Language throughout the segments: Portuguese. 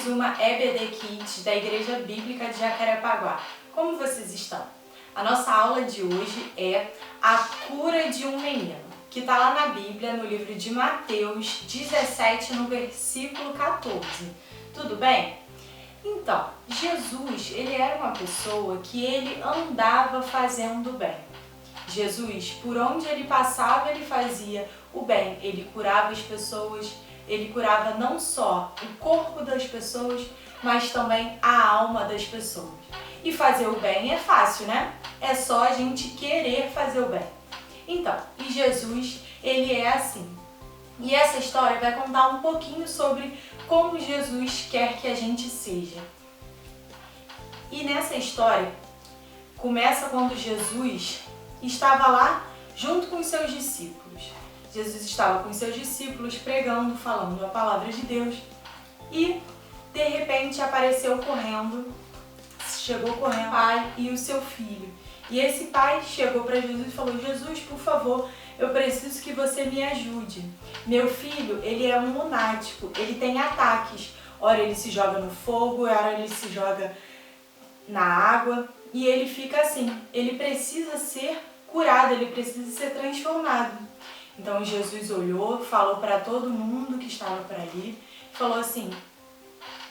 mais uma EBD Kids da Igreja Bíblica de Jacarepaguá. Como vocês estão? A nossa aula de hoje é a cura de um menino, que está lá na Bíblia, no livro de Mateus 17, no versículo 14. Tudo bem? Então, Jesus, ele era uma pessoa que ele andava fazendo o bem. Jesus, por onde ele passava, ele fazia o bem. Ele curava as pessoas, ele curava não só o corpo das pessoas, mas também a alma das pessoas. E fazer o bem é fácil, né? É só a gente querer fazer o bem. Então, e Jesus, ele é assim. E essa história vai contar um pouquinho sobre como Jesus quer que a gente seja. E nessa história, começa quando Jesus estava lá junto com os seus discípulos. Jesus estava com os seus discípulos pregando, falando a palavra de Deus e de repente chegou correndo o pai e o seu filho. E esse pai chegou para Jesus e falou: Jesus, por favor, eu preciso que você me ajude. Meu filho, ele é um lunático, ele tem ataques. Ora ele se joga no fogo, ora ele se joga na água e ele fica assim. Ele precisa ser curado, ele precisa ser transformado. Então Jesus olhou, falou para todo mundo que estava por ali, falou assim: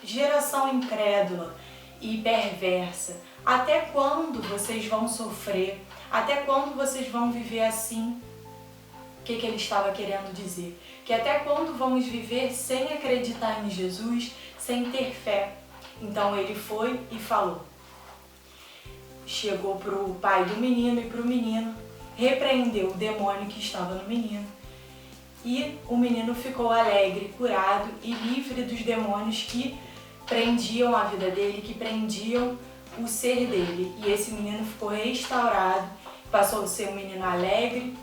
geração incrédula e perversa, até quando vocês vão sofrer? Até quando vocês vão viver assim? O que ele estava querendo dizer? Que até quando vamos viver sem acreditar em Jesus, sem ter fé? Então ele foi e falou. Chegou para o pai do menino e para o menino, repreendeu o demônio que estava no menino. E o menino ficou alegre, curado e livre dos demônios que prendiam a vida dele, que prendiam o ser dele. E esse menino ficou restaurado, passou a ser um menino alegre.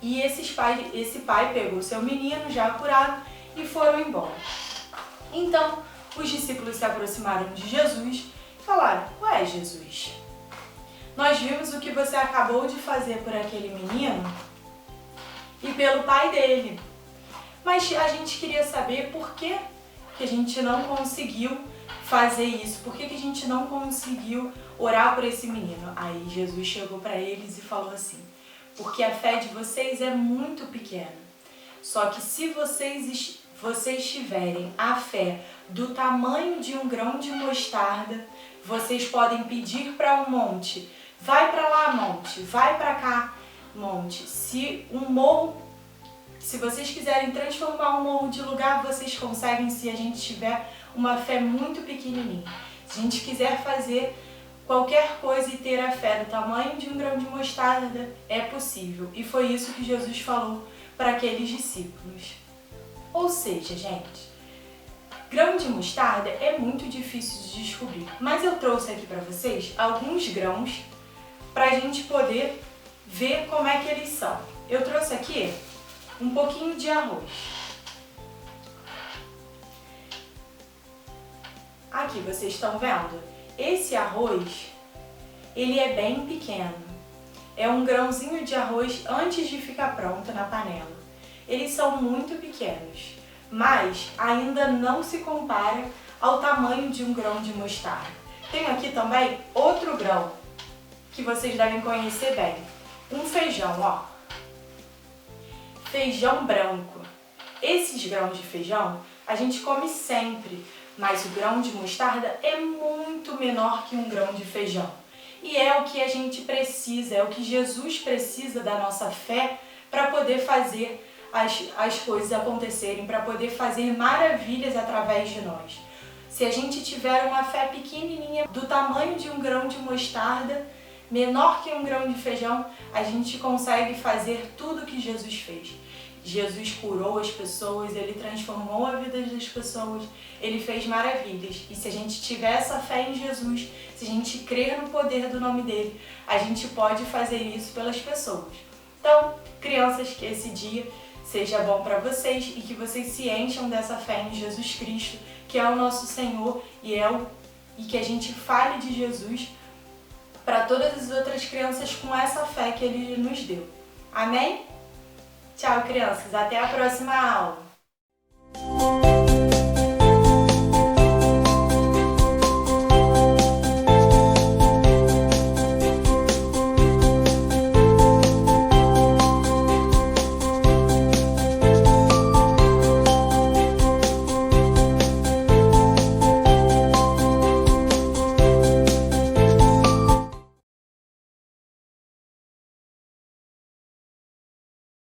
E esse pai pegou seu menino já curado e foram embora. Então, os discípulos se aproximaram de Jesus e falaram: ué, Jesus, nós vimos o que você acabou de fazer por aquele menino e pelo pai dele. Mas a gente queria saber por que a gente não conseguiu fazer isso. Por que a gente não conseguiu orar por esse menino? Aí Jesus chegou para eles e falou assim: porque a fé de vocês é muito pequena. Só que se vocês tiverem a fé do tamanho de um grão de mostarda, vocês podem pedir para um monte: vai para lá, monte, vai para cá, monte. Se vocês quiserem transformar um morro de lugar, vocês conseguem se a gente tiver uma fé muito pequenininha. Se a gente quiser fazer qualquer coisa e ter a fé do tamanho de um grão de mostarda, é possível. E foi isso que Jesus falou para aqueles discípulos. Ou seja, gente, grão de mostarda é muito difícil de descobrir. Mas eu trouxe aqui para vocês alguns grãos para a gente poder ver como é que eles são. Eu trouxe aqui um pouquinho de arroz. Aqui vocês estão vendo? Esse arroz, ele é bem pequeno. É um grãozinho de arroz antes de ficar pronto na panela. Eles são muito pequenos, mas ainda não se compara ao tamanho de um grão de mostarda. Tenho aqui também outro grão que vocês devem conhecer bem. Um feijão, ó. Feijão branco. Esses grãos de feijão a gente come sempre, mas o grão de mostarda é muito menor que um grão de feijão. E é o que a gente precisa, é o que Jesus precisa da nossa fé para poder fazer as coisas acontecerem, para poder fazer maravilhas através de nós. Se a gente tiver uma fé pequenininha, do tamanho de um grão de mostarda, menor que um grão de feijão, a gente consegue fazer tudo o que Jesus fez. Jesus curou as pessoas, ele transformou a vida das pessoas, ele fez maravilhas. E se a gente tiver essa fé em Jesus, se a gente crer no poder do nome dele, a gente pode fazer isso pelas pessoas. Então, crianças, que esse dia seja bom para vocês e que vocês se encham dessa fé em Jesus Cristo, que é o nosso Senhor e que a gente fale de Jesus para todas as outras crianças com essa fé que ele nos deu. Amém? Tchau, crianças. Até a próxima aula.